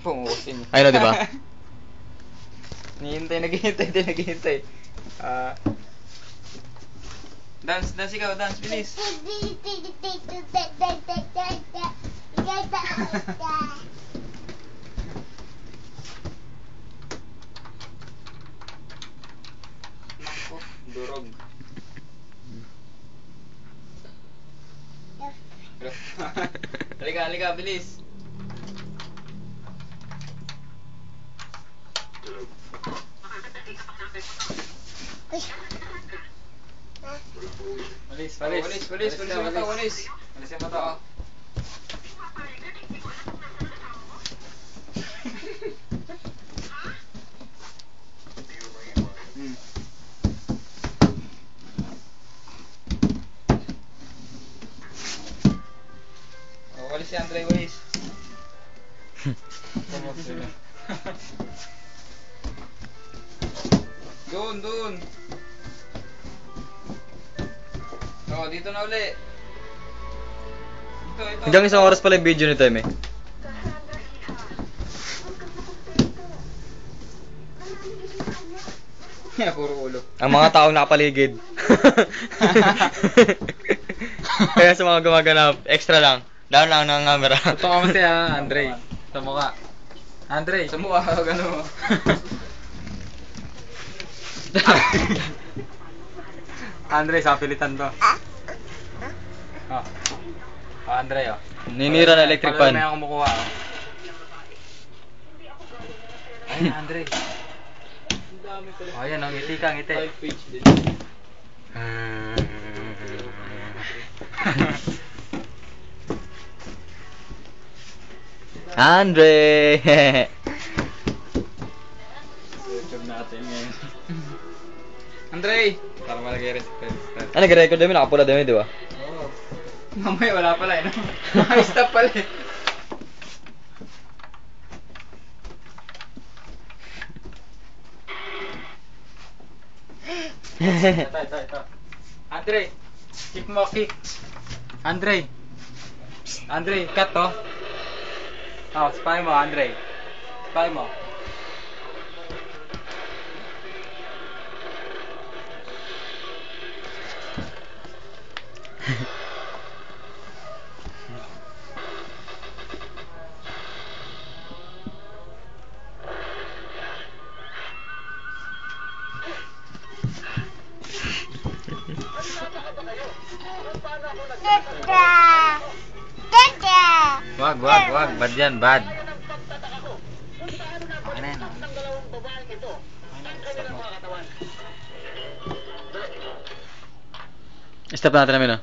Pungusin. Ayun o, diba? Naghihintay. Dance ikaw, dance, bilis. Nako, durog. Halika, bilis. Walis yung mata. Walis si Andre, walis. Doon. Dito na uli. Ito. Hanggang isang oras pala yung video nito, eh. Puro ulo. Ang mga taong nakapaligid. Kaya sa mga gumaganap, extra lang. Down lang ng camera. Ito ka kasi Andre. Sa mukha. Andre. Sa mukha, gano'n. Andre, sa pilitan to. Andre, Ninira na electric pan. Palo na yung kumukuha, Ayun, Andre. Ayan, ngiti ka, ngiti. 5 page din. Andre! YouTube natin ngayon. Andre! Para malagay respect. Ano, nag-record namin, nakapula namin, di ba? Oo. Mamaya wala pala eh. Stop pala eh. Ito. Andre, kick mo, kick. Andre, cut to. Spy mo, Andre. Spy mo. Wag. Bad yan, bad. Okay na yan. Stop natin namin,